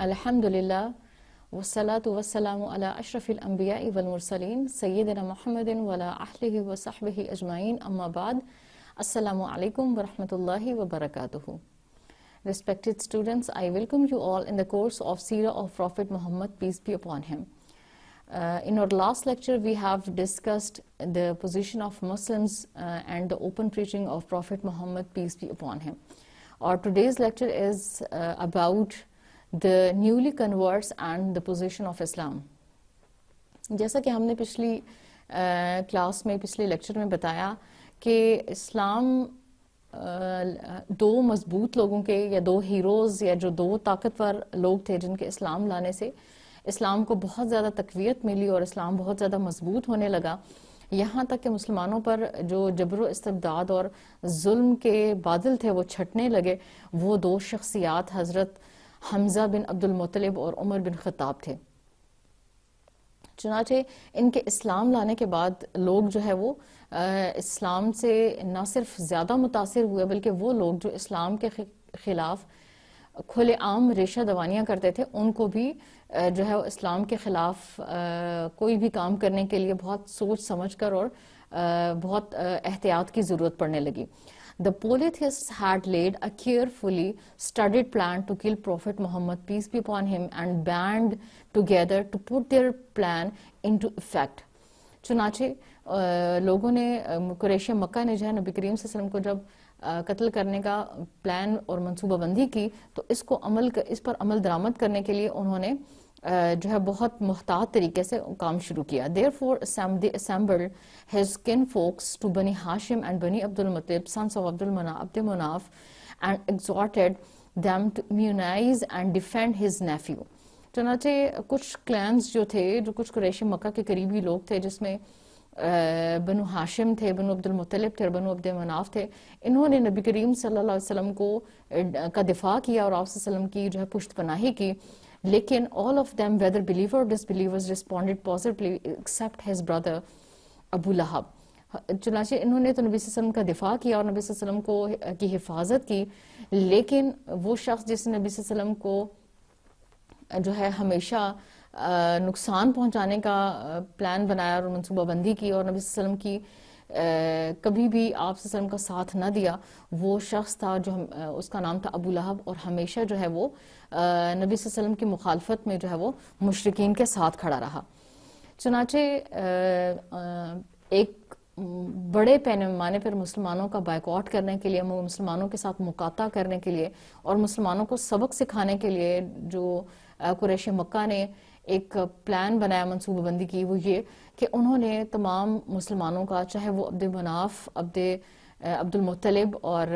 الحمدللہ والصلاة والسلام علی اشرف الانبیاء والمرسلین سیدنا محمد وعلی آلہ وصحبہ اجمعین اما بعد السلام علیکم ورحمۃ اللہ وبرکاتہ. Respected students, I welcome you all in the course of Seerah of Prophet Muhammad, peace be upon him. In our last lecture, we have discussed the position of Muslims and the open preaching of Prophet Muhammad, peace be upon him. Our today's lecture is about the newly converts and the position of Islam. جیسا کہ ہم نے پچھلی class میں پچھلے lecture میں بتایا کہ اسلام دو مضبوط لوگوں کے یا دو ہیروز یا جو دو طاقتور لوگ تھے جن کے اسلام لانے سے اسلام کو بہت زیادہ تقویت ملی اور اسلام بہت زیادہ مضبوط ہونے لگا، یہاں تک کہ مسلمانوں پر جو جبر و استبداد اور ظلم کے بادل تھے وہ چھٹنے لگے. وہ دو شخصیات حضرت حمزہ بن عبد المطلب اور عمر بن خطاب تھے. چنانچہ ان کے اسلام لانے کے بعد لوگ جو ہے وہ اسلام سے نہ صرف زیادہ متاثر ہوئے بلکہ وہ لوگ جو اسلام کے خلاف کھلے عام ریشہ دوانیاں کرتے تھے ان کو بھی جو ہے وہ اسلام کے خلاف کوئی بھی کام کرنے کے لیے بہت سوچ سمجھ کر اور بہت احتیاط کی ضرورت پڑنے لگی. The polytheists had laid a carefully studied plan to kill Prophet Muhammad, peace be upon him, and band together to put their plan into effect. چنانچہ لوگوں نے قریش مکہ نے جو ہے نبی کریم صلی اللہ علیہ وسلم کو جب قتل کرنے کا پلان اور منصوبہ بندی کی تو اس پر عمل درآمد کرنے کے لیے انہوں نے جو ہے بہت محتاط طریقے سے کام شروع کیا. Therefore they assembled his kinfolks to Bani Hashim and Bani Abdul Muttalib, sons of Abdul Manaf, and exhorted them to immunize and defend his nephew. چنانچہ کچھ کلینز جو تھے، جو کچھ قریش مکہ کے قریبی لوگ تھے جس میں بنو ہاشم تھے، بنو عبد المطلب تھے اور بنو عبد مناف تھے، انہوں نے نبی کریم صلی اللہ علیہ وسلم کا دفاع کیا اور آپ صلی اللہ علیہ وسلم کی جو ہے پشت پناہی کی. لیکن all of them, whether believer or disbelievers, responded positively except his brother ابو لہب. چنانچہ انہوں نے تو نبی صلی اللہ علیہ وسلم کا دفاع کیا اور نبی صلی اللہ علیہ وسلم کی حفاظت کی، لیکن وہ شخص جس نے نبی صلی اللہ علیہ وسلم کو جو ہے ہمیشہ نقصان پہنچانے کا پلان بنایا اور منصوبہ بندی کی اور نبی صلی اللہ علیہ وسلم کی کبھی بھی آپ صلی اللہ علیہ وسلم کا ساتھ نہ دیا، وہ شخص تھا جو اس کا نام تھا ابو لہب، اور ہمیشہ جو ہے وہ نبی صلی اللہ علیہ وسلم کی مخالفت میں جو ہے وہ مشرکین کے ساتھ کھڑا رہا. چنانچہ ایک بڑے پیمانے پر مسلمانوں کا بائیکاٹ کرنے کے لیے، مسلمانوں کے ساتھ مقاطعہ کرنے کے لیے اور مسلمانوں کو سبق سکھانے کے لیے جو قریش مکہ نے ایک پلان بنایا، منصوبہ بندی کی، وہ یہ کہ انہوں نے تمام مسلمانوں کا، چاہے وہ عبد مناف، عبد المطلب اور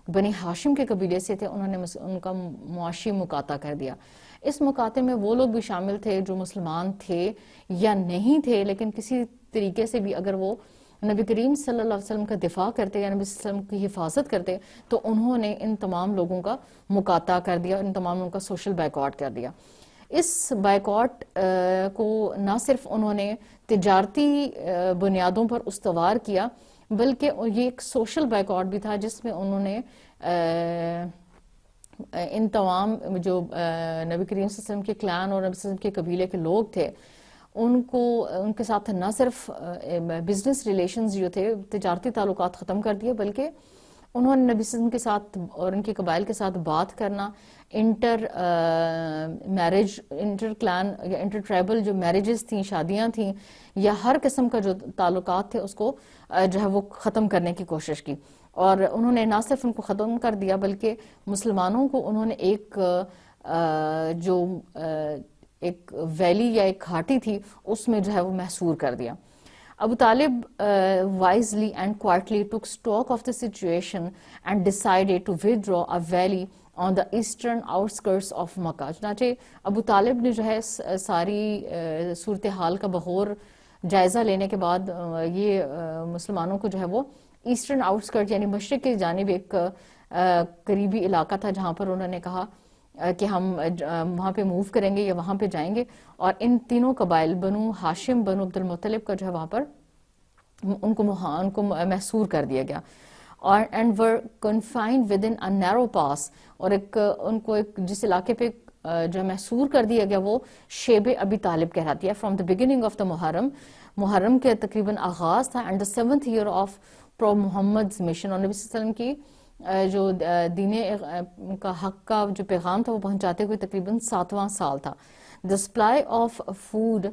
بنی ہاشم کے قبیلے سے تھے، انہوں نے ان کا معاشی مقاطعہ کر دیا. اس مقاطعے میں وہ لوگ بھی شامل تھے جو مسلمان تھے یا نہیں تھے، لیکن کسی طریقے سے بھی اگر وہ نبی کریم صلی اللہ علیہ وسلم کا دفاع کرتے یا نبی صلی اللہ علیہ وسلم کی حفاظت کرتے تو انہوں نے ان تمام لوگوں کا مقاطعہ کر دیا، ان تمام لوگوں کا سوشل بائیکاٹ کر دیا. اس بائیکاٹ کو نہ صرف انہوں نے تجارتی بنیادوں پر استوار کیا بلکہ یہ ایک سوشل بائیکاٹ بھی تھا جس میں انہوں نے ان تمام جو نبی کریم صلی اللہ علیہ وسلم کے کلان اور نبی صلی اللہ علیہ وسلم کے قبیلے کے لوگ تھے ان کے ساتھ نہ صرف بزنس ریلیشنز جو تھے، تجارتی تعلقات ختم کر دیے، بلکہ انہوں نے نبی صلی اللہ علیہ وسلم کے ساتھ اور ان کے قبائل کے ساتھ بات کرنا، انٹر کلان یا انٹر ٹرائبل جو میرجز تھیں، شادیاں تھیں یا ہر قسم کا جو تعلقات تھے اس کو جو ہے وہ ختم کرنے کی کوشش کی. اور انہوں نے نہ صرف ان کو ختم کر دیا بلکہ مسلمانوں کو انہوں نے ایک ویلی یا ایک گھاٹی تھی اس میں جو ہے وہ محصور کر دیا. Abu Talib wisely and quietly took stock of the situation and decided to withdraw a valley on the eastern outskirts of Makkah. چنانچہ ابو طالب نے جو ہے ساری صورتحال کا بغور جائزہ لینے کے بعد یہ مسلمانوں کو جو ہے وہ ایسٹرن آؤٹسکرٹ یعنی مشرق کی جانب ایک قریبی علاقہ تھا جہاں پر انہوں نے کہا کہ ہم وہاں پہ موو کریں گے یا وہاں پہ جائیں گے، اور ان تینوں قبائل بنو ہاشم، بنو عبد المطلب کا جو ہے وہاں پر ان کو محصور کر دیا گیا. and were confined within a narrow pass, اور ان کو ایک جس علاقے پہ جو محصور کر دیا گیا وہ شیب ابی طالب کہلاتی ہے. From the beginning of the Muharram کے تقریباً آغاز تھا, and the 7th year of prophet Muhammad mission, اور نبی صلی اللہ علیہ وسلم کی جو دین کا حق کا جو پیغام تھا وہ پہنچاتے ہوئے تقریباً 7واں سال تھا. The supply of food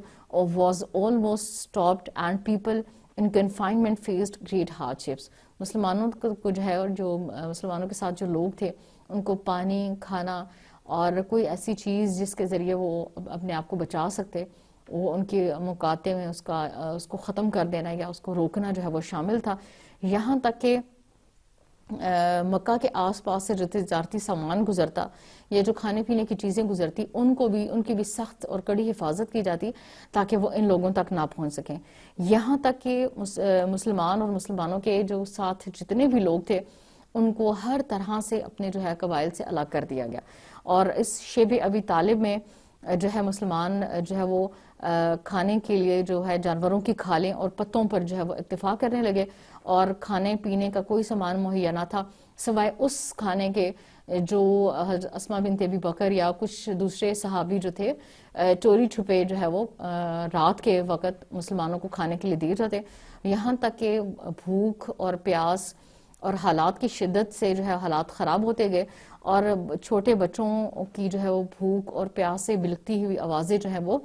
was almost stopped and people in confinement faced great hardships. مسلمانوں کو جو ہے, اور جو مسلمانوں کے ساتھ جو لوگ تھے ان کو پانی, کھانا اور کوئی ایسی چیز جس کے ذریعے وہ اپنے آپ کو بچا سکتے, وہ ان کے مقاطے میں اس کو ختم کر دینا یا اس کو روکنا جو ہے وہ شامل تھا. یہاں تک کہ مکہ کے آس پاس سے جو تجارتی سامان گزرتا یا جو کھانے پینے کی چیزیں گزرتی ان کی بھی سخت اور کڑی حفاظت کی جاتی تاکہ وہ ان لوگوں تک نہ پہنچ سکیں. یہاں تک کہ مسلمان اور مسلمانوں کے جو ساتھ جتنے بھی لوگ تھے ان کو ہر طرح سے اپنے جو ہے قبائل سے الگ کر دیا گیا. اور اس شیب ابی طالب میں جو ہے مسلمان جو ہے وہ کھانے کے لیے جو ہے جانوروں کی کھالیں اور پتوں پر جو ہے وہ اکتفا کرنے لگے, اور کھانے پینے کا کوئی سامان مہیا نہ تھا سوائے اس کھانے کے جو اسماء بنت ابی بکر یا کچھ دوسرے صحابی جو تھے چوری چھپے جو ہے وہ رات کے وقت مسلمانوں کو کھانے کے لیے دیے جاتے. یہاں تک کہ بھوک اور پیاس اور حالات کی شدت سے جو ہے حالات خراب ہوتے گئے, اور چھوٹے بچوں کی جو ہے وہ بھوک اور پیاس سے بلکتی ہوئی آوازیں جو ہے وہ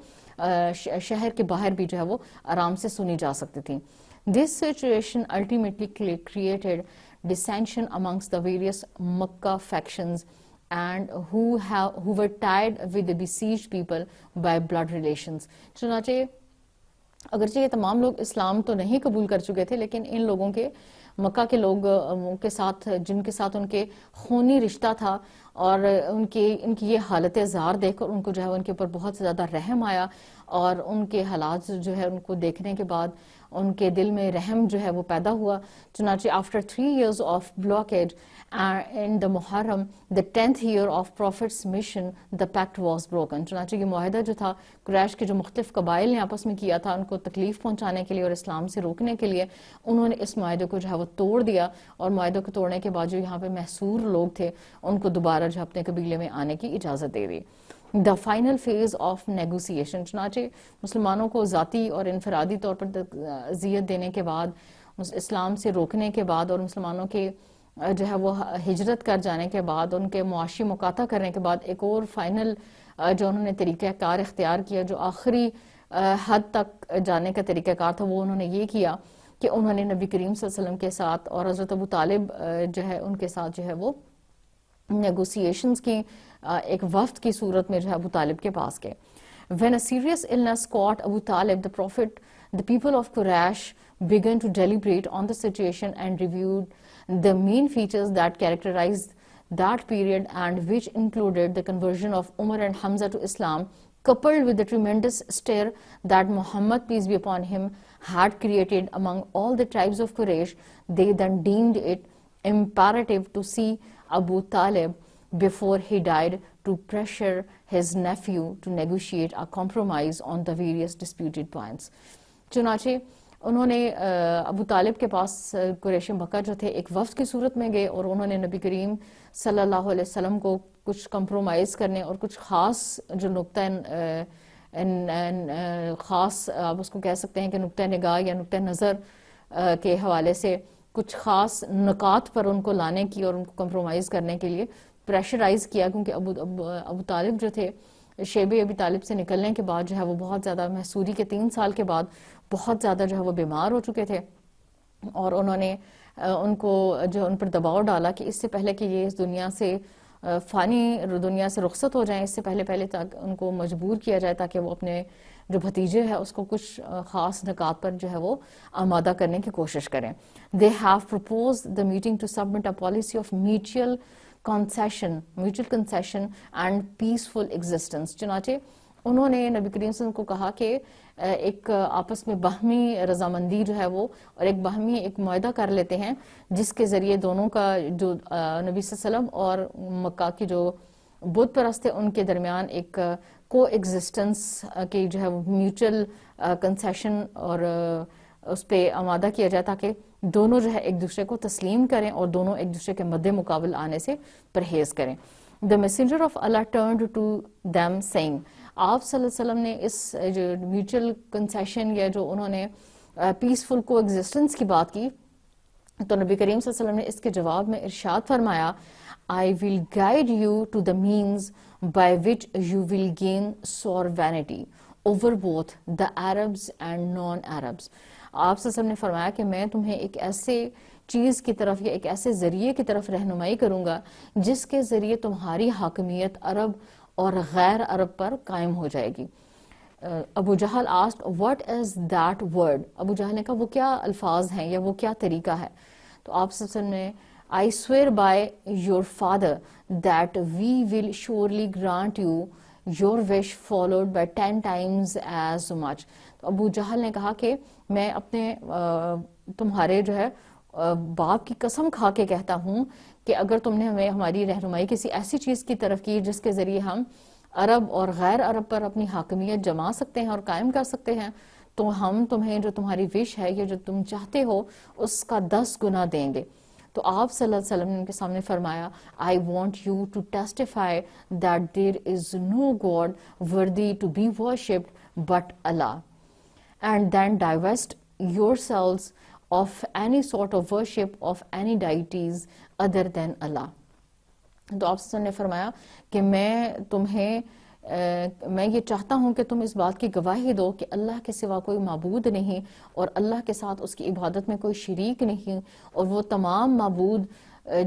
شہر کے باہر بھی جو ہے وہ آرام سے سنی جا سکتی تھیں. This situation ultimately created dissension amongst the various Makkah factions and who were tied with the besieged people by blood relations. چنانچہ اگرچہ یہ تمام لوگ اسلام تو نہیں قبول کر چکے تھے, لیکن ان لوگوں کے مکہ کے لوگ کے ساتھ جن کے ساتھ ان کے خونی رشتہ تھا اور ان کی یہ حالت زار دیکھ کر ان کو جو ہے ان کے اوپر بہت زیادہ رحم آیا, اور ان کے حالات جو ہے ان کو دیکھنے کے بعد ان کے دل میں رحم جو ہے وہ پیدا ہوا. چنانچہ after 3 years of blockade in the Muharram, the 10th year of Prophet's mission, the pact was broken. چنانچہ یہ معاہدہ جو تھا قریش کے جو مختلف قبائل نے آپس میں کیا تھا ان کو تکلیف پہنچانے کے لیے اور اسلام سے روکنے کے لیے, انہوں نے اس معاہدے کو جو ہے وہ توڑ دیا, اور معاہدے کو توڑنے کے بعد جو یہاں پہ محصور لوگ تھے ان کو دوبارہ جو اپنے قبیلے میں آنے کی اجازت دے دی. The final phase of negotiation, چنانچہ مسلمانوں کو ذاتی اور انفرادی طور پر اذیت دینے کے بعد, اسلام سے روکنے کے بعد اور مسلمانوں کے جو ہے وہ ہجرت کر جانے کے بعد, ان کے معاشی مقاطع کرنے کے بعد, ایک اور فائنل جو انہوں نے طریقہ کار اختیار کیا جو آخری حد تک جانے کا طریقہ کار تھا, وہ انہوں نے یہ کیا کہ انہوں نے نبی کریم صلی اللہ علیہ وسلم کے ساتھ اور حضرت ابو طالب جو ہے ان کے ساتھ جو ہے وہ نیگوسیشنز کی, ایک وفد کی صورت میں جو ہے ابو طالب کے پاس گئے. When a serious illness caught Abu Talib, the people of Quraysh began to deliberate on the situation and reviewed the main features that characterized that period, and which included the conversion of Umar and Hamza to Islam, coupled with the tremendous stir that Muhammad, peace be upon him, had created among all the tribes of Quraysh. They then deemed it imperative to see Abu Talib before he died to pressure his nephew to negotiate a compromise on the various disputed points. چنانچہ انہوں نے ابو طالب کے پاس قریش مکہ جو تھے ایک وفد کی صورت میں گئے, اور انہوں نے نبی کریم صلی اللہ علیہ وسلم کو کچھ کمپرومائز کرنے اور کچھ خاص جو نقطہ خاص آپ اس کو کہہ سکتے ہیں کہ نقطہ نگاہ یا نقطہ نظر کے حوالے سے کچھ خاص نکات پر ان کو لانے کی اور ان کو کمپرومائز کرنے کے لیے پریشرائز کیا, کیونکہ ابو طالب جو تھے شیب ابی طالب سے نکلنے کے بعد جو ہے وہ بہت زیادہ محصوری کے 3 سال کے بعد بہت زیادہ جو ہے وہ بیمار ہو چکے تھے, اور انہوں نے ان کو جو ان پر دباؤ ڈالا کہ اس سے پہلے کہ یہ اس دنیا سے فانی دنیا سے رخصت ہو جائیں, اس سے پہلے تک ان کو مجبور کیا جائے تاکہ وہ اپنے جو بھتیجے ہے اس کو کچھ خاص نکات پر جو ہے وہ آمادہ کرنے کی کوشش کریں. They have proposed the meeting to submit a policy of mutual concession and peaceful existence. چنانچہ انہوں نے نبی کریم صلی اللہ علیہ وسلم کو کہا کہ ایک آپس میں باہمی رضامندی جو ہے وہ اور ایک باہمی ایک معاہدہ کر لیتے ہیں جس کے ذریعے دونوں کا جو نبی صلی اللہ علیہ وسلم اور مکہ کے جو بت پرست تھے ان کے درمیان ایک کو ایگزسٹنس کی جو ہے وہ میوچل کنسیشن اور اس پہ آمادہ کیا جائے تاکہ دونوں جو ہے ایک دوسرے کو تسلیم کریں اور دونوں ایک دوسرے کے مد مقابل آنے سے پرہیز کریں. The messenger of Allah turned to them saying, آپ صلی اللہ علیہ وسلم نے اس جو میوچل کنسیشن یا جو انہوں نے پیسفل کو ایگزسٹنس کی بات کی تو نبی کریم صلی اللہ علیہ وسلم نے اس کے جواب میں ارشاد فرمایا I will guide you to the means by which you will gain sovereignty over both the Arabs and non-Arabs. آپ صلی اللہ علیہ وسلم نے فرمایا کہ میں تمہیں ایک ایسے چیز کی طرف یا ایک ایسے ذریعے کی طرف رہنمائی کروں گا جس کے ذریعے تمہاری حاکمیت عرب اور غیر عرب پر قائم ہو جائے گی. ابو جہل asked what is that word. ابو جہل نے کہا وہ کیا الفاظ ہیں یا وہ کیا طریقہ ہے. تو آپ صلی اللہ علیہ وسلم نے I swear by your father that we will surely grant you your wish followed by 10 times as much. تو ابو جہل نے کہا کہ میں اپنے تمہارے جو ہے باپ کی قسم کھا کے کہتا ہوں کہ اگر تم نے ہمیں ہماری رہنمائی کسی ایسی چیز کی طرف کی جس کے ذریعے ہم عرب اور غیر عرب پر اپنی حاکمیت جما سکتے ہیں اور قائم کر سکتے ہیں تو ہم تمہیں جو تمہاری وش ہے یا جو تم چاہتے ہو اس کا 10 گنا دیں گے. تو آپ صلی اللہ علیہ وسلم نے ان کے سامنے فرمایا I want you to testify that there is no God worthy to be worshipped but Allah, and then divest yourselves of any sort of worship of any deities other than Allah. تو آپ سے نے فرمایا کہ میں یہ چاہتا ہوں کہ تم اس بات کی گواہی دو کہ اللہ کے سوا کوئی معبود نہیں اور اللہ کے ساتھ اس کی عبادت میں کوئی شریک نہیں اور وہ تمام معبود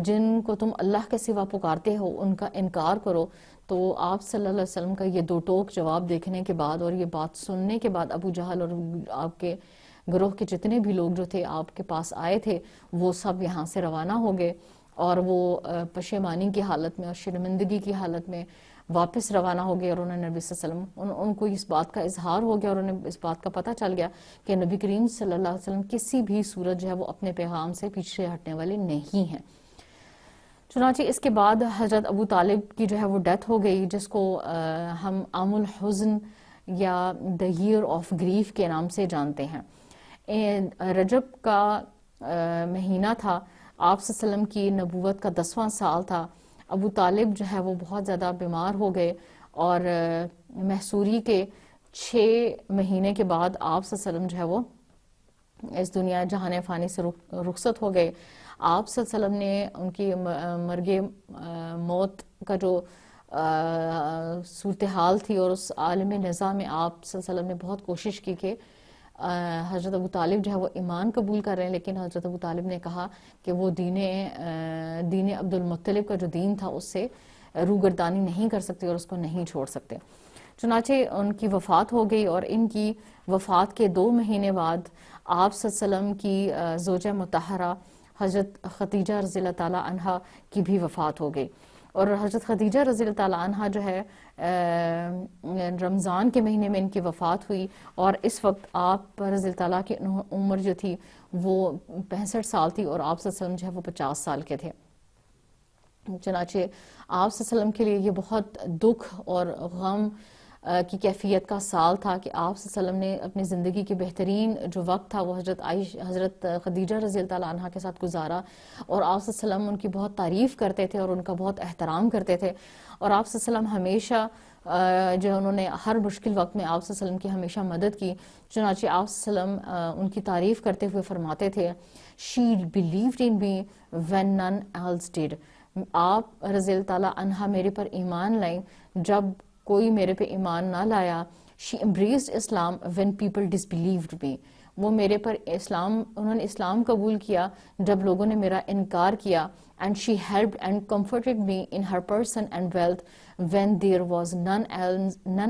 جن کو تم اللہ کے سوا پکارتے ہو ان کا انکار کرو. تو آپ صلی اللہ علیہ وسلم کا یہ 2 ٹوک جواب دیکھنے کے بعد اور یہ بات سننے کے بعد ابو جہل اور آپ کے گروہ کے جتنے بھی لوگ جو تھے آپ کے پاس آئے تھے وہ سب یہاں سے روانہ ہو گئے اور وہ پشیمانی کی حالت میں اور شرمندگی کی حالت میں واپس روانہ ہو گئے اور انہوں نے نبی صلی اللہ علیہ وسلم ان کو اس بات کا اظہار ہو گیا اور انہیں اس بات کا پتہ چل گیا کہ نبی کریم صلی اللہ علیہ وسلم کسی بھی صورت جو ہے وہ اپنے پیغام سے پیچھے ہٹنے والے نہیں ہیں. چنانچہ اس کے بعد حضرت ابو طالب کی جو ہے وہ ڈیتھ ہو گئی جس کو ہم عام الحزن یا دا ایئر آف گریف کے نام سے جانتے ہیں. رجب کا مہینہ تھا, آپ صلی اللہ علیہ وسلم کی نبوت کا 10واں سال تھا. ابو طالب جو ہے وہ بہت زیادہ بیمار ہو گئے اور محصوری کے 6 مہینے کے بعد آپ صلی اللہ علیہ وسلم جو ہے وہ اس دنیا جہان فانی سے رخصت ہو گئے. آپ صلی اللہ علیہ وسلم نے ان کی مرگ موت کا جو صورتحال تھی اور اس عالم نظام میں آپ صلی اللہ علیہ وسلم نے بہت کوشش کی کہ حضرت ابو طالب جو ہے وہ ایمان قبول کر رہے ہیں, لیکن حضرت ابو طالب نے کہا کہ وہ دین عبد المطلب کا جو دین تھا اس سے روگردانی نہیں کر سکتے اور اس کو نہیں چھوڑ سکتے. چنانچہ ان کی وفات ہو گئی اور ان کی وفات کے 2 مہینے بعد آپ صلی اللہ علیہ وسلم کی زوجہ مطہرہ حضرت خدیجہ رضی اللہ تعالیٰ عنہا کی بھی وفات ہو گئی. اور حضرت خدیجہ رضی اللہ تعالیٰ عنہا جو ہے رمضان کے مہینے میں ان کی وفات ہوئی اور اس وقت آپ رضی اللہ تعالیٰ کی عمر جو تھی وہ 65 سال تھی اور آپ صلی اللہ علیہ وسلم جو ہے وہ 50 سال کے تھے. چنانچہ آپ صلی اللہ علیہ وسلم کے لیے یہ بہت دکھ اور غم کی کیفیت کا سال تھا کہ آپ صلی اللہ علیہ وسلم نے اپنی زندگی کی بہترین جو وقت تھا وہ حضرت خدیجہ رضی اللہ تعالیٰ عنہا کے ساتھ گزارا اور آپ صلی اللہ علیہ وسلم ان کی بہت تعریف کرتے تھے اور ان کا بہت احترام کرتے تھے اور آپ صلی اللہ علیہ وسلم ہمیشہ جو انہوں نے ہر مشکل وقت میں آپ صلی اللہ علیہ وسلم کی ہمیشہ مدد کی. چنانچہ آپ صلی اللہ علیہ وسلم ان کی تعریف کرتے ہوئے فرماتے تھے she believed in me when none else did. آپ رضی اللہ تعالیٰ عنہا میرے پر ایمان لائیں جب کوئی میرے پہ ایمان نہ لایا. she embraced Islam when people disbelieved me. وہ میرے پر انہوں نے اسلام قبول کیا جب لوگوں نے میرا انکار کیا. and she helped and comforted me in her person and wealth when there was none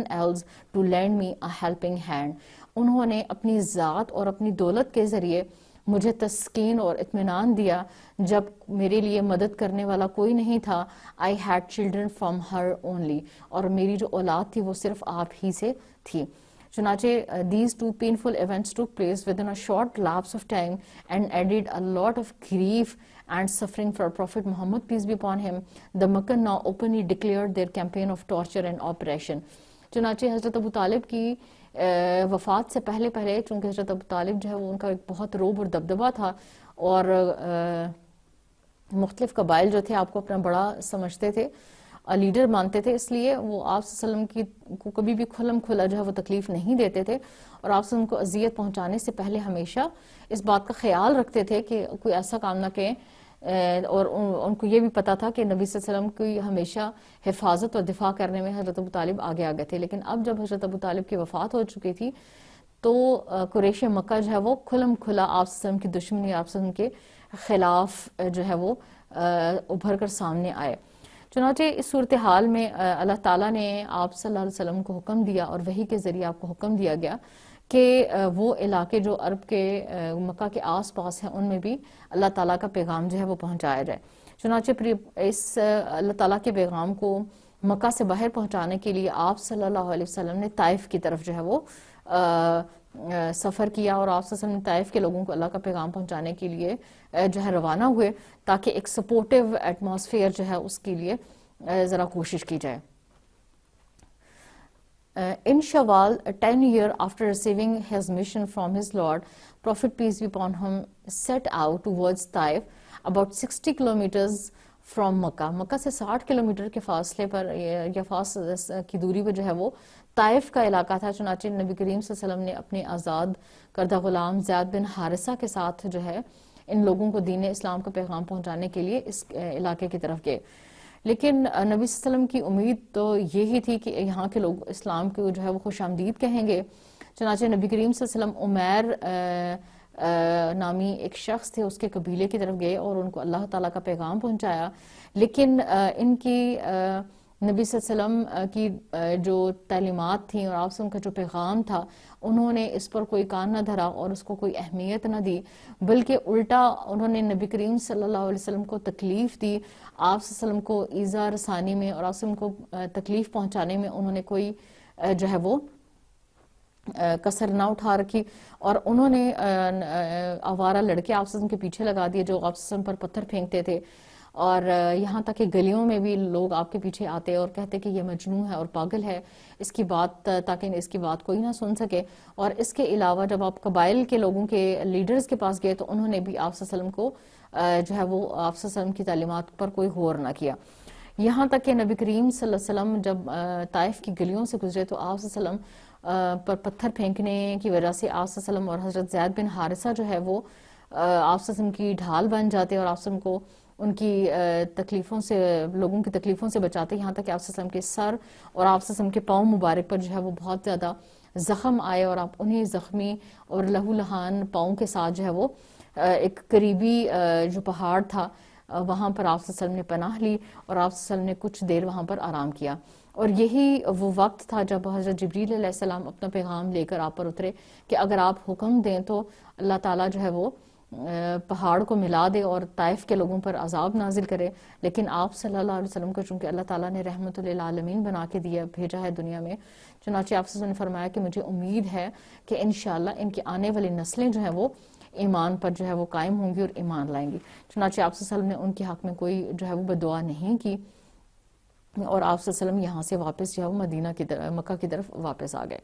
else to lend me a helping hand. انہوں نے اپنی ذات اور اپنی دولت کے ذریعے مجھے تسکین اور اطمینان دیا جب میرے لیے مدد کرنے والا کوئی نہیں تھا. I had children from her only. اور میری جو اولاد تھی وہ صرف آپ ہی سے تھی. چنانچہ these 2 painful events took place within a short lapse of time and added a lot of grief and suffering for Prophet Muhammad, peace be upon him. The Makkah now openly declared their campaign of torture and oppression. چنانچہ حضرت ابو طالب کی وفات سے پہلے چونکہ حضرت ابو طالب جو ہے وہ ان کا ایک بہت روب اور دبدبہ تھا اور مختلف قبائل جو تھے آپ کو اپنا بڑا سمجھتے تھے لیڈر مانتے تھے، اس لیے وہ آپ صلی اللہ علیہ وسلم کو کبھی بھی کھلم کھلا جو ہے وہ تکلیف نہیں دیتے تھے، اور آپ صلی اللہ علیہ وسلم کو اذیت پہنچانے سے پہلے ہمیشہ اس بات کا خیال رکھتے تھے کہ کوئی ایسا کام نہ کریں، اور ان کو یہ بھی پتا تھا کہ نبی صلی اللہ علیہ وسلم کی ہمیشہ حفاظت اور دفاع کرنے میں حضرت ابو طالب آگے آگے تھے. لیکن اب جب حضرت ابو طالب کی وفات ہو چکی تھی تو قریش مکہ جو ہے وہ کھلم کھلا آپ صلی اللہ علیہ وسلم کی دشمنی، آپ صلی اللہ علیہ وسلم کے خلاف جو ہے وہ ابھر کر سامنے آئے. چنانچہ اس صورتحال میں اللہ تعالیٰ نے آپ صلی اللہ علیہ وسلم کو حکم دیا، اور وحی کے ذریعے آپ کو حکم دیا گیا کہ وہ علاقے جو عرب کے مکہ کے آس پاس ہیں ان میں بھی اللہ تعالیٰ کا پیغام جو ہے وہ پہنچایا جائے. چنانچہ اس اللہ تعالیٰ کے پیغام کو مکہ سے باہر پہنچانے کے لیے آپ صلی اللہ علیہ وسلم نے طائف کی طرف جو ہے وہ سفر کیا، اور آپ صلی اللہ علیہ وسلم نے طائف کے لوگوں کو اللہ کا پیغام پہنچانے کے لیے جو ہے روانہ ہوئے، تاکہ ایک سپورٹیو ایٹماسفیئر جو ہے اس کے لیے ذرا کوشش کی جائے. In Shawwal, 10 years after receiving his mission from his Lord, Prophet peace be upon him set out towards Taif, about 60 kilometers from Makkah. مکہ سے 60 کلومیٹر کے فاصلے پر یا فاصلے کی دوری پر جو ہے وہ طائف کا علاقہ تھا. چنانچہ نبی کریم صلی اللہ علیہ وسلم نے اپنے آزاد کردہ غلام زید بن حارثہ کے ساتھ جو ہے ان لوگوں کو دین اسلام کا پیغام پہنچانے کے لیے اس علاقے کی طرف گئے. لیکن نبی صلی اللہ علیہ وسلم کی امید تو یہی تھی کہ یہاں کے لوگ اسلام کو جو ہے وہ خوش آمدید کہیں گے. چنانچہ نبی کریم صلی اللہ علیہ وسلم عمیر نامی ایک شخص تھے، اس کے قبیلے کی طرف گئے اور ان کو اللہ تعالیٰ کا پیغام پہنچایا. لیکن ان کی نبی صلی اللہ علیہ وسلم کی جو تعلیمات تھیں اور آپ سے ان کا جو پیغام تھا، انہوں نے اس پر کوئی کان نہ دھرا اور اس کو کوئی اہمیت نہ دی، بلکہ الٹا انہوں نے نبی کریم صلی اللہ علیہ وسلم کو تکلیف دی. آپ صلی اللہ علیہ وسلم کو ایذا رسانی میں اور آپ صلی اللہ علیہ وسلم کو تکلیف پہنچانے میں انہوں نے کوئی جو ہے وہ کسر نہ اٹھا رکھی، اور انہوں نے آوارہ لڑکے آپ صلی اللہ علیہ وسلم کے پیچھے لگا دیے جو آپ صلی اللہ علیہ وسلم پر پتھر پھینکتے تھے، اور یہاں تک کہ گلیوں میں بھی لوگ آپ کے پیچھے آتے اور کہتے کہ یہ مجنون ہے اور پاگل ہے، اس کی بات تاکہ اس کی بات کوئی نہ سن سکے. اور اس کے علاوہ جب آپ قبائل کے لوگوں کے لیڈرز کے پاس گئے تو انہوں نے بھی آپ صلی اللہ علیہ وسلم کو جو ہے وہ آپ صلی اللہ علیہ وسلم کی تعلیمات پر کوئی غور نہ کیا. یہاں تک کہ نبی کریم صلی اللہ علیہ وسلم جب طائف کی گلیوں سے گزرے تو آپ صلی اللہ علیہ وسلم پر پتھر پھینکنے کی وجہ سے آپ صلی اللہ علیہ وسلم اور حضرت زید بن حارثہ جو ہے وہ آپ صلی اللہ علیہ وسلم کی ڈھال بن جاتے اور آپ صلی اللہ علیہ وسلم کو ان کی تکلیفوں سے، لوگوں کی تکلیفوں سے بچاتے، یہاں تک کہ آپ صلی اللہ علیہ وسلم کے سر اور آپ صلی اللہ علیہ وسلم کے پاؤں مبارک پر جو ہے وہ بہت زیادہ زخم آئے، اور آپ انہیں زخمی اور لہو لہان پاؤں کے ساتھ جو ہے وہ ایک قریبی جو پہاڑ تھا وہاں پر آپ صلی اللہ علیہ وسلم نے پناہ لی، اور آپ صلی اللہ علیہ وسلم نے کچھ دیر وہاں پر آرام کیا. اور یہی وہ وقت تھا جب حضرت جبریل علیہ السلام اپنا پیغام لے کر آپ پر اترے کہ اگر آپ حکم دیں تو اللہ تعالیٰ جو ہے وہ پہاڑ کو ملا دے اور طائف کے لوگوں پر عذاب نازل کرے. لیکن آپ صلی اللہ علیہ وسلم کو چونکہ اللہ تعالیٰ نے رحمت للعالمین بنا کے دیا، بھیجا ہے دنیا میں، چنانچہ آپ صلی اللہ علیہ وسلم نے فرمایا کہ مجھے امید ہے کہ انشاءاللہ ان کی آنے والی نسلیں جو ہیں وہ ایمان پر جو ہے وہ قائم ہوں گی اور ایمان لائیں گی. چنانچہ آپ صلی اللہ علیہ وسلم نے ان کے حق میں کوئی جو ہے وہ بدعا نہیں کی، اور آپ صلی اللہ علیہ وسلم یہاں سے واپس جو ہے وہ مدینہ کی طرف، مکہ کی طرف واپس آ گئے.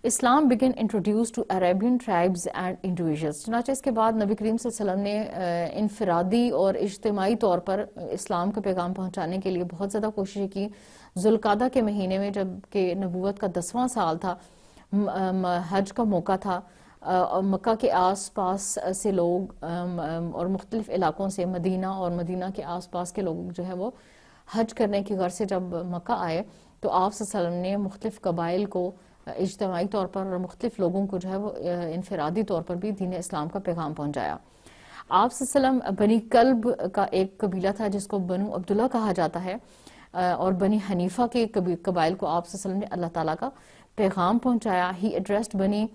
اسلام began introduce to Arabian tribes and individuals. چنانچہ اس کے بعد نبی کریم صلی اللہ علیہ وسلم نے انفرادی اور اجتماعی طور پر اسلام کا پیغام پہنچانے کے لیے بہت زیادہ کوشش کی. ذوالقعدہ کے مہینے میں جب کہ نبوت کا 10واں سال تھا، حج کا موقع تھا، مکہ کے آس پاس سے لوگ اور مختلف علاقوں سے مدینہ اور مدینہ کے آس پاس کے لوگ جو ہے وہ حج کرنے کی غرض سے جب مکہ آئے تو آپ صلی اللہ علیہ وسلم نے مختلف قبائل کو اجتماعی طور پر اور مختلف لوگوں کو جو ہے وہ انفرادی طور پر بھی دین اسلام کا پیغام پہنچایا. آپ صلی اللہ علیہ وسلم بنی کلب کا ایک قبیلہ تھا جس کو بنو عبداللہ کہا جاتا ہے، اور بنی حنیفہ کے قبائل کو آپ صلی اللہ علیہ وسلم نے اللہ تعالیٰ کا پیغام پہنچایا. ہی ایڈریسڈ بنی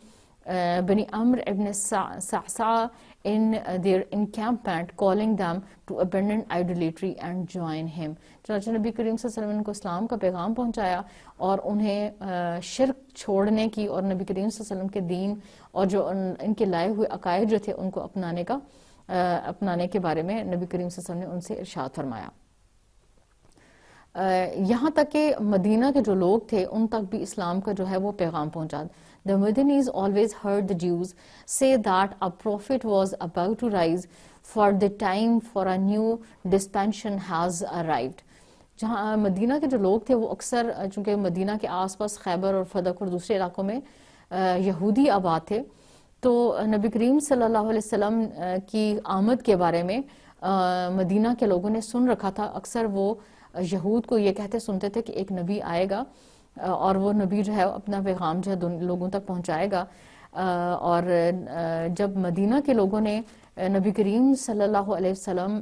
عمر ابن سعسع in their encampment calling them to abandon idolatry and join him. چنانچہ نبی کریم صلی اللہ علیہ وسلم نے ان کو اسلام کا پیغام پہنچایا اور انہیں شرک چھوڑنے کی اور نبی کریم صلی اللہ علیہ وسلم کے دین اور جو ان کے لائے ہوئے عقائد جو تھے ان کو اپنانے کے بارے میں نبی کریم صلی اللہ علیہ وسلم نے ان سے ارشاد فرمایا. یہاں تک کہ مدینہ کے جو لوگ تھے ان تک بھی اسلام کا جو ہے وہ پیغام پہنچا. The Madinis always heard the Jews say that a prophet was about to rise, for the time for a new dispensation has arrived. جہاں مدینہ کے جو لوگ تھے وہ اکثر چونکہ مدینہ کے آس پاس خیبر اور فدق اور دوسرے علاقوں میں یہودی آباد تھے، تو نبی کریم صلی اللہ علیہ وسلم کی آمد کے بارے میں مدینہ کے لوگوں نے سن رکھا تھا. اکثر وہ یہود کو یہ کہتے سنتے تھے کہ ایک نبی آئے گا اور وہ نبی جو ہے اپنا پیغام جو ہے لوگوں تک پہنچائے گا. اور جب مدینہ کے لوگوں نے نبی کریم صلی اللہ علیہ وسلم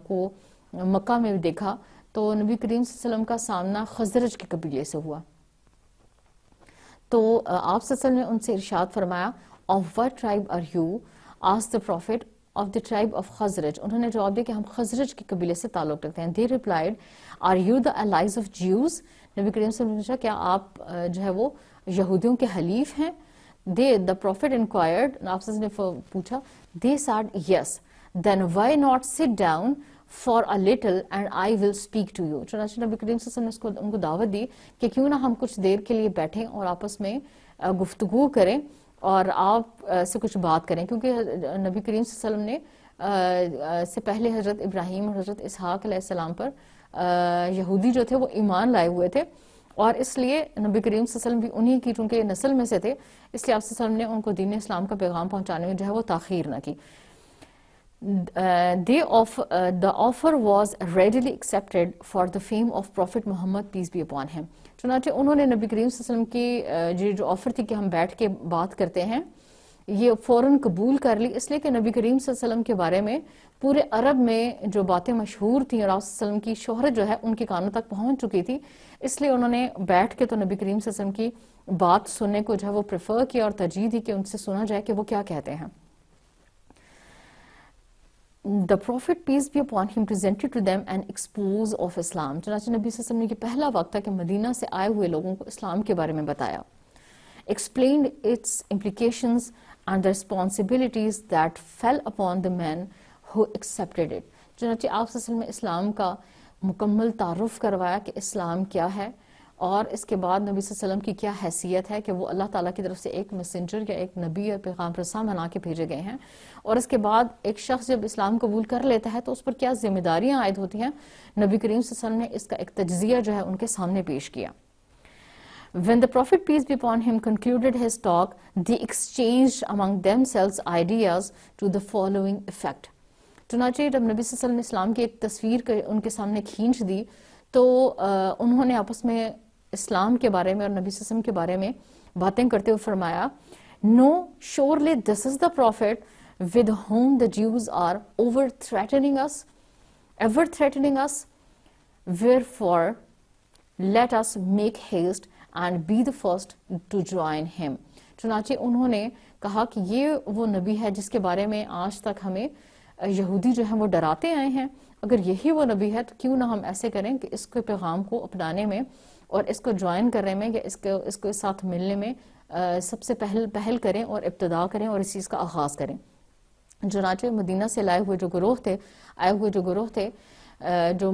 کو مکہ میں دیکھا تو نبی کریم صلی اللہ علیہ وسلم کا سامنا خزرج کے قبیلے سے ہوا. تو آپ صلی اللہ علیہ وسلم نے ان سے ارشاد فرمایا of what tribe are you asked the prophet of the tribe of Khazraj. انہوں نے جواب دیا کہ ہم خزرج کے قبیلے سے تعلق رکھتے ہیں. They replied are you the allies of Jews. نبی کریم صلی اللہ علیہ وسلم نے پوچھا کیا آپ جو ہے وہ یہودیوں کے حلیف ہیں. The prophet inquired, آپ سے نے پوچھا, they said yes. Then why not sit down for a little and I will speak to you. چنانچہ نبی کریم صلی اللہ علیہ وسلم نے ان کو دعوت دی کہ کیوں نہ ہم کچھ دیر کے لیے بیٹھیں اور آپس میں گفتگو کریں اور آپ سے کچھ بات کریں, کیونکہ نبی کریم صلی اللہ علیہ وسلم نے سے پہلے حضرت ابراہیم اور حضرت اسحاق علیہ السلام پر یہودی جو تھے وہ ایمان لائے ہوئے تھے, اور اس لیے نبی کریم صلی اللہ علیہ وسلم بھی انہی کی چونکہ نسل میں سے تھے, اس لیے آپ صلی اللہ علیہ وسلم نے ان کو دین اسلام کا پیغام پہنچانے میں جو ہے وہ تاخیر نہ کی. The offer was readily accepted for the fame of Prophet Muhammad peace be upon him. چنانچہ انہوں نے نبی کریم صلی اللہ علیہ وسلم کی جو آفر تھی کہ ہم بیٹھ کے بات کرتے ہیں یہ فوراً قبول کر لی, اس لیے کہ نبی کریم صلی اللہ علیہ وسلم کے بارے میں پورے عرب میں جو باتیں مشہور تھیں اور آپ صلی اللہ علیہ وسلم کی شہرت جو ہے ان کے کانوں تک پہنچ چکی تھی, اس لیے انہوں نے بیٹھ کے تو نبی کریم صلی اللہ علیہ وسلم کی بات سننے کو جو ہے وہ پریفر کیا اور ترجیح دی کہ ان سے سنا جائے کہ وہ کیا کہتے ہیں. The Prophet peace be upon him presented to them an expose of Islam. چنانچہ نبی صلی اللہ علیہ وسلم نے یہ پہلا وقت تھا کہ مدینہ سے آئے ہوئے لوگوں کو اسلام کے بارے میں بتایا. Explained its implications and the responsibilities that fell upon the men who accepted it. چنانچہ آپ صلی اللہ علیہ وسلم نے اسلام کا مکمل تعارف کروایا کہ اسلام کیا ہے اور اس کے بعد نبی صلی اللہ علیہ وسلم کی کیا حیثیت ہے کہ وہ اللہ تعالیٰ کی طرف سے ایک میسنجر یا ایک نبی اور پیغام رساں بنا کے بھیجے گئے ہیں, اور اس کے بعد ایک شخص جب اسلام قبول کر لیتا ہے تو اس پر کیا ذمہ داریاں عائد ہوتی ہیں. نبی کریم صلی اللہ علیہ وسلم نے اس کا ایک تجزیہ جو ہے ان کے سامنے پیش کیا. When the Prophet peace be upon him concluded his talk, they exchanged among themselves ideas to the following effect. چنانچہ جب نبی صلی اللہ علیہ وسلم نے اسلام کی ایک تصویر ان کے سامنے کھینچ دی تو انہوں نے آپس میں اسلام کے بارے میں اور نبی صلی اللہ علیہ وسلم کے بارے میں باتیں کرتے ہوئے فرمایا, No, surely this is the prophet with whom the Jews are ever threatening us. Wherefore, let us make haste and be the first to join him. چنانچہ انہوں نے کہا کہ یہ وہ نبی ہے جس کے بارے میں آج تک ہمیں یہودی جو ہیں وہ ڈراتے آئے ہیں. اگر یہی وہ نبی ہے تو کیوں نہ ہم ایسے کریں کہ اس کے پیغام کو اپنانے میں اور اس کو جوائن کرنے میں یا اس کو ساتھ ملنے میں سب سے پہل کریں اور ابتدا کریں اور اس چیز کا آغاز کریں. چنانچہ مدینہ سے آئے ہوئے جو گروہ تھے جو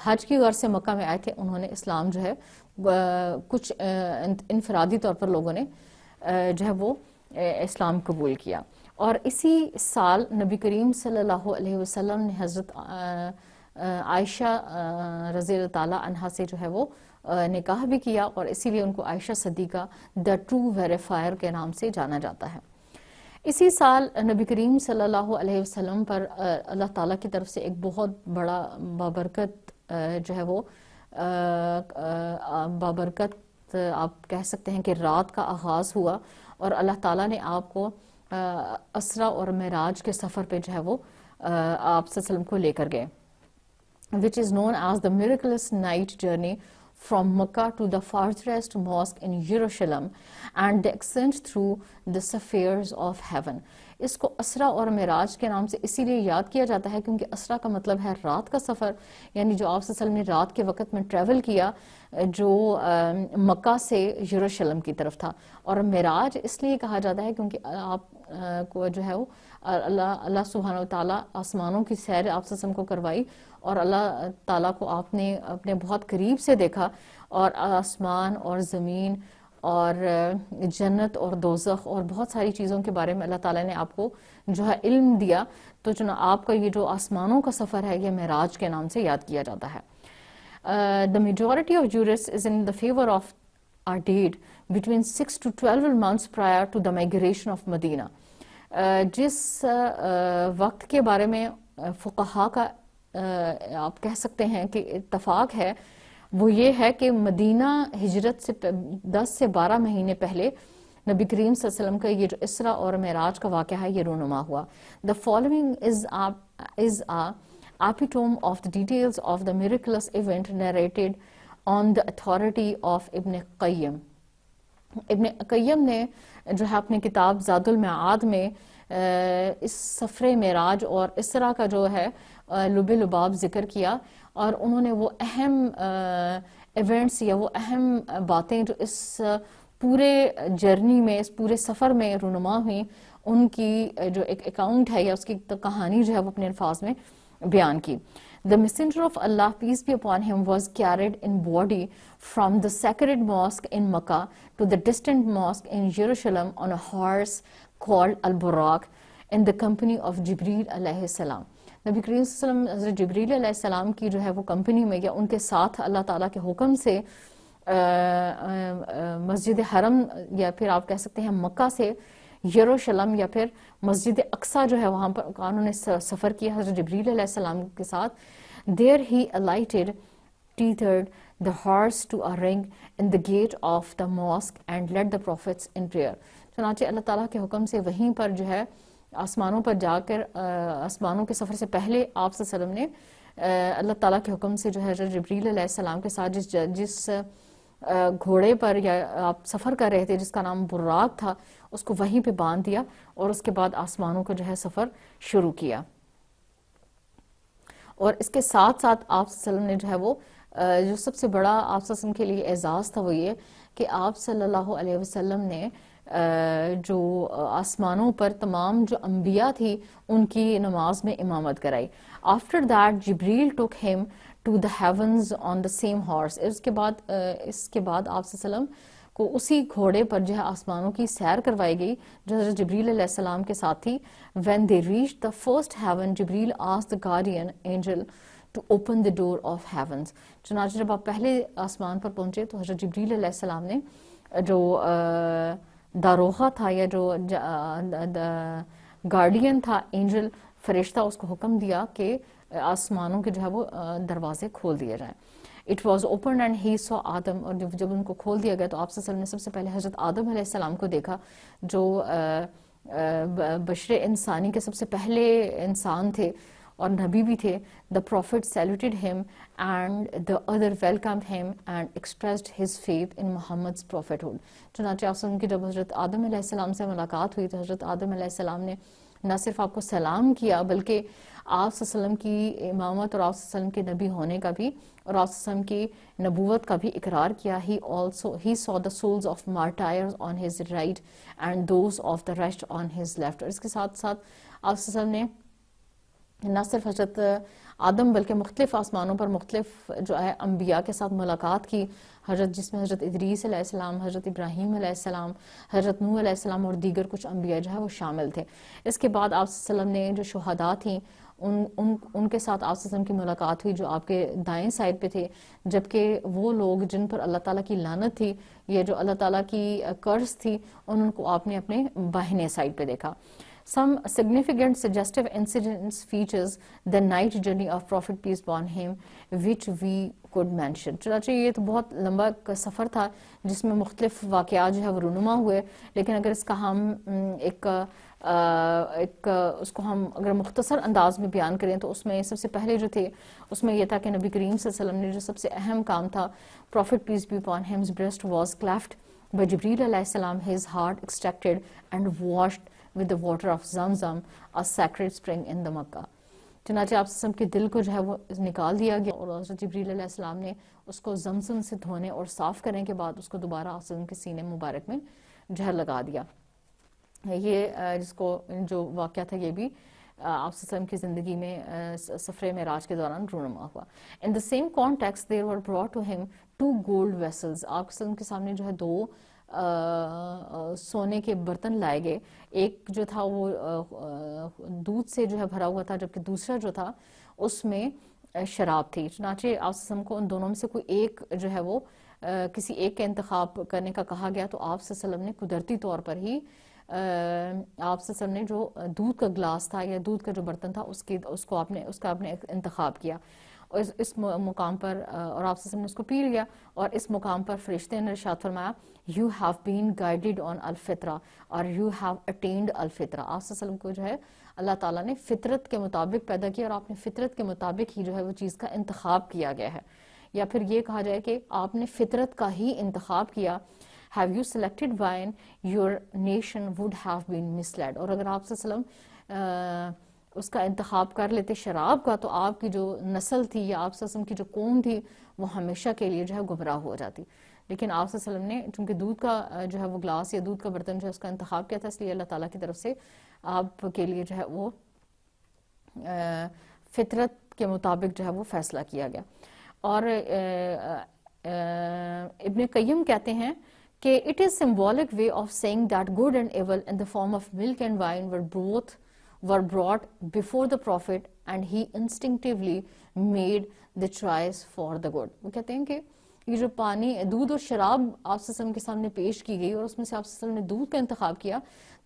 حج کی غرض سے مکہ میں آئے تھے, انہوں نے اسلام جو ہے کچھ انفرادی طور پر لوگوں نے جو ہے وہ اسلام قبول کیا. اور اسی سال نبی کریم صلی اللہ علیہ وسلم نے حضرت عائشہ رضی اللہ تعالیٰ عنہا سے جو ہے وہ نکاح بھی کیا, اور اسی لیے ان کو عائشہ صدیقہ دا ٹرو ویریفائر کے نام سے جانا جاتا ہے. اسی سال نبی کریم صلی اللہ علیہ وسلم پر اللہ تعالیٰ کی طرف سے ایک بہت بڑا بابرکت جو ہے وہ بابرکت آپ کہہ سکتے ہیں کہ رات کا آغاز ہوا, اور اللہ تعالیٰ نے آپ کو اسرا اور معراج کے سفر پہ جو ہے وہ آپ صلی اللہ علیہ وسلم کو لے کر گئے, which is known as the miraculous night journey from Mecca to the farthest mosque in Jerusalem and the ascent through the spheres of heaven. اس کو اسرا اور معراج کے نام سے اسی لیے یاد کیا جاتا ہے کیونکہ اسرا کا مطلب ہے رات کا سفر, یعنی جو آپ صلی اللہ علیہ وسلم نے رات کے وقت میں ٹریول کیا جو مکہ سے یروشلم کی طرف تھا, اور معراج اس لیے کہا جاتا ہے کیونکہ آپ کو جو ہے وہ اللہ سبحانہ وتعالیٰ آسمانوں کی سیر آپ صلی اللہ علیہ وسلم کو کروائی, اور اللہ تعالیٰ کو آپ نے اپنے بہت قریب سے دیکھا, اور آسمان اور زمین اور جنت اور دوزخ اور بہت ساری چیزوں کے بارے میں اللہ تعالیٰ نے آپ کو جو ہے علم دیا. تو آپ کا یہ جو آسمانوں کا سفر ہے یہ معراج کے نام سے یاد کیا جاتا ہے. The majority of jurists is in the favor of our date between 6 to 12 months prior to the migration of Medina. جس وقت کے بارے میں فقہا کا آپ کہہ سکتے ہیں کہ اتفاق ہے وہ یہ ہے کہ مدینہ ہجرت سے 10 سے 12 مہینے پہلے نبی کریم صلی اللہ علیہ وسلم کا یہ جو اسرا اور معراج کا واقعہ ہے یہ رونما ہوا. The following is a epitome of the details of the miraculous event narrated on the authority of ابن قیم. ابن قیم نے جو ہے اپنی کتاب زاد المعاد میں اس سفر معراج اور اسرا کا جو ہے لب لباب ذکر کیا اور انہوں نے وہ اہم ایونٹس یا وہ اہم باتیں جو اس پورے جرنی میں اس پورے سفر میں رونما ہوئیں ان کی جو ایک اکاؤنٹ ہے یا اس کی کہانی جو ہے وہ اپنے الفاظ میں بیان کی. The messenger of Allah, peace be upon him, was carried in body from the sacred mosque in Makkah to the distant mosque in Jerusalem on a horse called Al-Buraq in the company of Jibreel علیہ السلام. نبی کریم صلی اللہ علیہ وسلم حضرت جبریل علیہ السلام کی جو ہے وہ کمپنی میں یا ان کے ساتھ اللہ تعالیٰ کے حکم سے مسجد حرم یا پھر آپ کہہ سکتے ہیں مکہ سے یروشلم یا پھر مسجد اقصیٰ جو ہے وہاں پر انہوں نے سفر کیا حضرت جبریل علیہ السلام کے ساتھ. There he alighted, tethered the horse to a ring in the gate of the mosque and led the prophets in prayer. چنانچہ اللہ تعالیٰ کے حکم سے وہیں پر جو ہے آسمانوں پر جا کر آسمانوں کے سفر سے پہلے آپ صلی اللہ علیہ وسلم نے اللہ تعالیٰ کے حکم سے جو ہے حضرت جبریل علیہ السلام کے ساتھ جس گھوڑے پر یا آپ سفر کر رہے تھے جس کا نام براق تھا اس کو وہیں پہ باندھ دیا اور اس کے بعد آسمانوں کا جو ہے سفر شروع کیا. اور اس کے ساتھ ساتھ آپ صلی اللہ علیہ وسلم نے جو ہے وہ جو سب سے بڑا آپ صلی اللہ علیہ وسلم کے لیے اعزاز تھا وہ یہ کہ آپ صلی اللہ علیہ وسلم نے جو آسمانوں پر تمام جو انبیاء تھی ان کی نماز میں امامت کرائی. After that Jibreel took him to the heavens on the same horse. اس کے بعد آپ صلی اللہ علیہ وسلم کو اسی گھوڑے پر جو ہے آسمانوں کی سیر کروائی گئی جو حضرت جبریل علیہ السلام کے ساتھ تھی. When they reached the first heaven, Jibreel asked the guardian angel to open the door of heavens. چنانچہ جب آپ پہلے آسمان پر پہنچے تو حضرت جبریل علیہ السلام نے جو داروغہ تھا یا جو گارڈین تھا اینجل فرشتہ اس کو حکم دیا کہ آسمانوں کے جو ہے وہ دروازے کھول دیے جائیں. It was opened and he saw Adam. اور جب ان کو کھول دیا گیا تو آپ صلی اللہ علیہ وسلم نے سب سے پہلے حضرت آدم علیہ السلام کو دیکھا جو بشر انسانی کے سب سے پہلے انسان تھے اور نبی بھی تھے. The prophet saluted him and the other welcomed him and expressed his faith in Muhammad's prophethood. چنانچہ آپ کی جب حضرت آدم علیہ السلام سے ملاقات ہوئی تو حضرت آدم علیہ السلام نے نہ صرف آپ کو سلام کیا بلکہ آپ صلی اللہ علیہ وسلم کی امامت اور آپ صلی اللہ علیہ وسلم کے نبی ہونے کا بھی اور آپ صلی اللہ علیہ وسلم کی نبوت کا بھی اقرار کیا. He saw the souls of martyrs on his right and those of the rest on his left. اور اس کے ساتھ ساتھ آپ صلی اللہ علیہ وسلم نے نہ صرف حضرت آدم بلکہ مختلف آسمانوں پر مختلف جو ہے انبیاء کے ساتھ ملاقات کی جس میں حضرت ادریس علیہ السلام، حضرت ابراہیم علیہ السلام، حضرت نوح علیہ السلام اور دیگر کچھ انبیاء جو ہے وہ شامل تھے. اس کے بعد آپ صلی اللہ علیہ وسلم نے جو شہداء تھیں ان کے ساتھ آپ صلی اللہ علیہ وسلم کی ملاقات ہوئی جو آپ کے دائیں سائڈ پہ تھے جبکہ وہ لوگ جن پر اللہ تعالیٰ کی لعنت تھی یا جو اللہ تعالیٰ کی قرض تھی ان کو آپ نے اپنے بائیں سائڈ پہ دیکھا. Some significant suggestive incidents features the night journey of Prophet peace be upon him which we could mention. چنانچہ یہ تو بہت لمبا سفر تھا جس میں مختلف واقعات جو ہے وہ رونما ہوئے لیکن اگر اس کا ہم اس کو ہم اگر مختصر انداز میں بیان کریں تو اس میں سب سے پہلے جو تھے اس میں یہ تھا کہ نبی کریم صلی اللہ علیہ وسلم نے جو سب سے اہم کام تھا Prophet peace be upon him's breast was cleft by Jibreel علیہ السلام, his heart extracted and washed with the water of Zamzam, a sacred spring in the Makkah. چنانچہ آپ صلی اللہ علیہ وسلم کے دل کو جو ہے وہ نکال دیا گیا اور حضرت جبریل علیہ السلام نے اس کو زمزم سے دھونے اور صاف کرنے کے بعد اس کو دوبارہ آپ صلی اللہ علیہ وسلم کے سینے مبارک میں جہر لگا دیا. یہ جس کو جو واقعہ تھا یہ بھی آپ صلی اللہ علیہ وسلم کی زندگی میں سفر معراج کے دوران رونما ہوا. In the same context there were brought to him 2 gold vessels. آپ صلی اللہ علیہ وسلم کے سامنے جو ہے 2 سونے کے برتن لائے گئے. ایک جو تھا وہ دودھ سے جو ہے بھرا ہوا تھا جبکہ دوسرا جو تھا اس میں شراب تھی. چنانچہ آپ صلی اللہ علیہ وسلم کو ان دونوں میں سے کوئی ایک جو ہے وہ کسی ایک کا انتخاب کرنے کا کہا گیا, تو آپ صلی اللہ علیہ وسلم نے قدرتی طور پر ہی آپ صلی اللہ علیہ وسلم نے جو دودھ کا گلاس تھا یا دودھ کا جو برتن تھا اس کا آپ نے انتخاب کیا, اور اس مقام پر اور آپ صلی اللہ علیہ وسلم نے اس کو پی لیا, اور اس مقام پر فرشتے نے ارشاد فرمایا یو ہیو بین گائیڈڈ آن الفطرہ اور یو ہیو اٹینڈ الفطرہ. آپ صلی اللہ علیہ وسلم کو جو ہے اللہ تعالیٰ نے فطرت کے مطابق پیدا کیا, اور آپ نے فطرت کے مطابق ہی جو ہے وہ چیز کا انتخاب کیا گیا ہے, یا پھر یہ کہا جائے کہ آپ نے فطرت کا ہی انتخاب کیا. Have you selected wine, your nation would have been misled. اور اگر آپ صلی اللہ علیہ وسلم اس کا انتخاب کر لیتے شراب کا, تو آپ کی جو نسل تھی یا آپ صلی اللہ علیہ وسلم کی جو قوم تھی وہ ہمیشہ کے لیے جو ہے گمراہ ہو جاتی. لیکن آپ صلی اللہ علیہ وسلم نے چونکہ دودھ کا جو ہے وہ گلاس یا دودھ کا برتن جو ہے اس کا انتخاب کیا تھا, اس لیے اللہ تعالیٰ کی طرف سے آپ کے لیے جو ہے وہ فطرت کے مطابق جو ہے وہ فیصلہ کیا گیا. اور ابن قیم کہتے ہیں کہ it is symbolic way of saying that good and evil in the form of milk and wine were brought before the prophet and he instinctively made the choice for the good. وہ کہتے ہیں کہ یہ جو پانی دودھ اور شراب آپ صلی اللہ علیہ وسلم کے سامنے پیش کی گئی اور اس میں سے آپ صلی اللہ علیہ وسلم نے دودھ کا انتخاب کیا,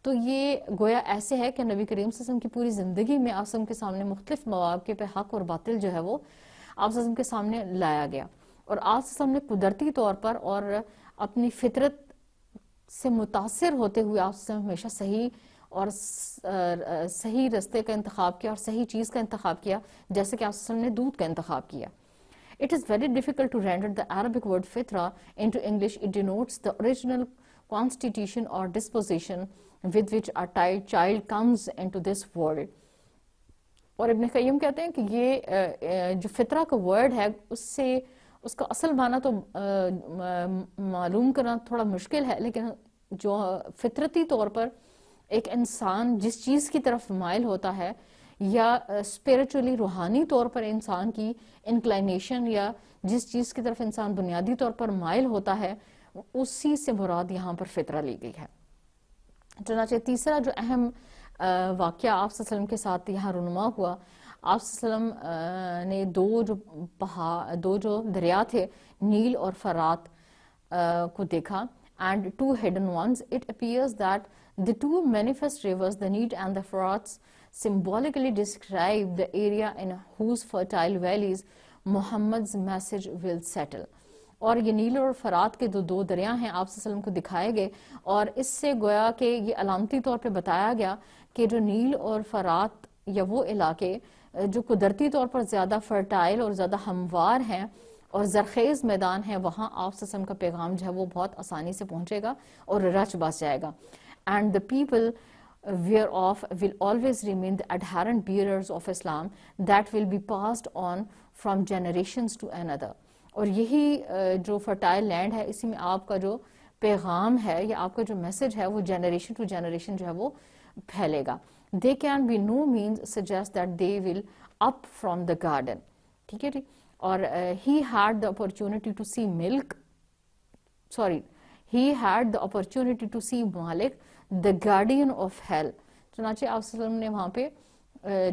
تو یہ گویا ایسے ہے کہ نبی کریم صلی اللہ علیہ وسلم کی پوری زندگی میں آپ صلی اللہ علیہ وسلم کے سامنے مختلف مواقع پہ حق اور باطل جو ہے وہ آپ صلی اللہ علیہ وسلم کے سامنے لایا گیا, اور آپ صلی اللہ علیہ وسلم نے قدرتی طور پر اور اپنی فطرت سے متاثر ہوتے ہوئے آپ صلی اللہ علیہ وسلم ہمیشہ صحیح اور صحیح رستے کا انتخاب کیا اور صحیح چیز کا انتخاب کیا, جیسے کہ آپ صلی اللہ علیہ وسلم نے دودھ کا انتخاب کیا. It is very difficult to render the Arabic word fitra into English. It denotes the original constitution or disposition with which a child comes into this world. اور ابن قیم کہتے ہیں کہ یہ جو فطرہ کا ورڈ ہے اس کا اصل معنی تو معلوم کرنا تھوڑا مشکل ہے, لیکن جو فطرتی طور پر ایک انسان جس چیز کی طرف مائل ہوتا ہے یا اسپریچولی روحانی طور پر انسان کی انکلائنیشن یا جس چیز کی طرف انسان بنیادی طور پر مائل ہوتا ہے, اسی سے مراد یہاں پر فطرہ لی گئی ہے. چنانچہ تیسرا جو اہم واقعہ آپ صلی اللہ علیہ وسلم کے ساتھ یہاں رونما ہوا, آپ صلی اللہ علیہ وسلم نے دو جو دریا تھے نیل اور فرات کو دیکھا, and two hidden ones. It appears that the two manifest rivers, the Nile and the Frats, symbolically describe the area in whose fertile valleys Muhammad's message will settle. اور یہ نیل اور فرات کے دو دریا ہیں آپ صلی اللہ علیہ وسلم کو دکھائے گئے, اور اس سے گویا کہ یہ علامتی طور پہ بتایا گیا کہ جو نیل اور فرات یا وہ علاقے جو قدرتی طور پر زیادہ فرٹائل اور زیادہ ہموار ہیں اور زرخیز میدان ہیں, وہاں آپ صلی اللہ علیہ وسلم کا پیغام جو ہے وہ بہت آسانی سے پہنچے گا اور رچ بس جائے گا. And the people whereof will always remain the adherent bearers of Islam that will be passed on from generations to another. اور یہی جو فرٹائل لینڈ ہے, اسی میں آپ کا جو پیغام ہے یا آپ کا جو میسج ہے وہ جنریشن ٹو جنریشن جو ہے وہ پھیلے گا. They can be no means suggest that they will up from the garden. ٹھیک ہے جی. اور he had the opportunity to see Malik, the guardian of hell. چنانچہ آپ صلی اللہ علیہ وسلم نے وہاں پہ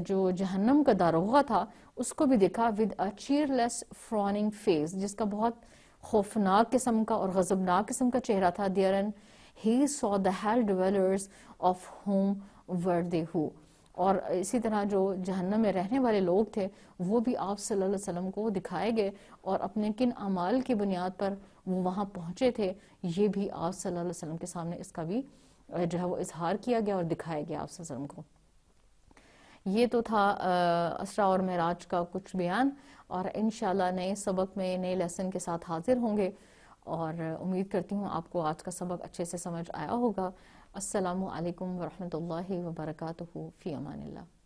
جو جہنم کا داروغہ تھا اس کو بھی دیکھا with a cheerless frowning face, جس کا بہت خوفناک قسم کا اور غضبناک قسم کا چہرہ تھا. Therein he saw the hell dwellers of whom were they who. اور اسی طرح جو جہنم میں رہنے والے لوگ تھے وہ بھی آپ صلی اللہ علیہ وسلم کو دکھائے گئے, اور اپنے کن اعمال کی بنیاد پر وہ وہاں پہنچے تھے یہ بھی آپ صلی اللہ علیہ وسلم کے سامنے اس کا بھی جو ہے وہ اظہار کیا گیا اور دکھایا گیا آپ صلی اللہ علیہ وسلم کو. یہ تو تھا اسرا اور معراج کا کچھ بیان, اور انشاءاللہ نئے سبق میں نئے لیسن کے ساتھ حاضر ہوں گے, اور امید کرتی ہوں آپ کو آج کا سبق اچھے سے سمجھ آیا ہوگا. السلام علیکم ورحمۃ اللہ وبرکاتہ. فی امان اللہ.